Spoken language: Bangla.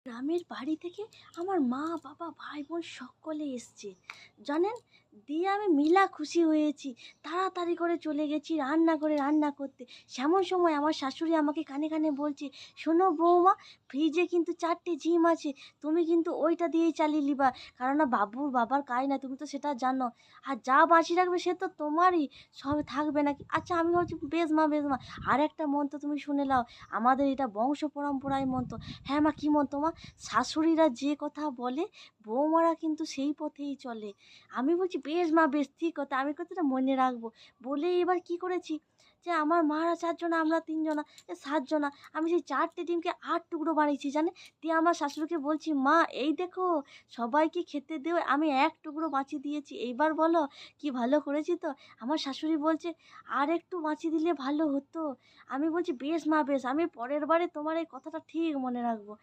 গ্রামের বাড়ি থেকে আমার মা বাবা ভাই বোন সকলে এসছে জানেন। দিয়ে আমি মিলা খুশি হয়েছি, তাড়াতাড়ি করে চলে গেছি রান্না করে রান্না করতে। সেমন সময় আমার শাশুড়ি আমাকে কানে কানে বলছে, শোনো বৌমা, ফ্রিজে কিন্তু 4টে ডিম আছে, তুমি কিন্তু ওইটা দিয়েই চালিয়ে লিবা, কারণ না বাবুর বাবার কাজ না, তুমি তো সেটা জানো। আর যা বাঁচি রাখবে সে তো তোমারই, সব থাকবে নাকি। আচ্ছা আমি ভাবছি বেশ মা বেশ মা, আর একটা মন্ত্র তুমি শুনে নাও, আমাদের এটা বংশ পরম্পরায় মন্ত্র। হ্যাঁ মা, কী মন্ত্র মা? শাশুড়িরা যে কথা বলে বৌমারা কিন্তু সেই পথেই চলে। আমি বলছি বেশ মা বেশ, ঠিক কথা, আমি কথাটা মনে রাখবো। বলে এবার কি করেছি, যে আমার মারা 4 জনা, আমরা 3 জনা, 7 জনা, আমি সেই 4টে ডিমকে 8 টুকরো বানিয়েছি জানে। দিয়ে আমার শাশুড়িকে বলছি, মা এই দেখো, সবাইকে খেতে দেও, আমি 1 টুকরো বাঁচিয়ে দিয়েছি, এইবার বলো কি ভালো করেছি তো? আমার শাশুড়ি বলছে, আর একটু বাঁচিয়ে দিলে ভালো হতো। আমি বলছি বেশ মা বেশ, আমি পরের বারে তোমার এই কথাটা ঠিক মনে রাখবো।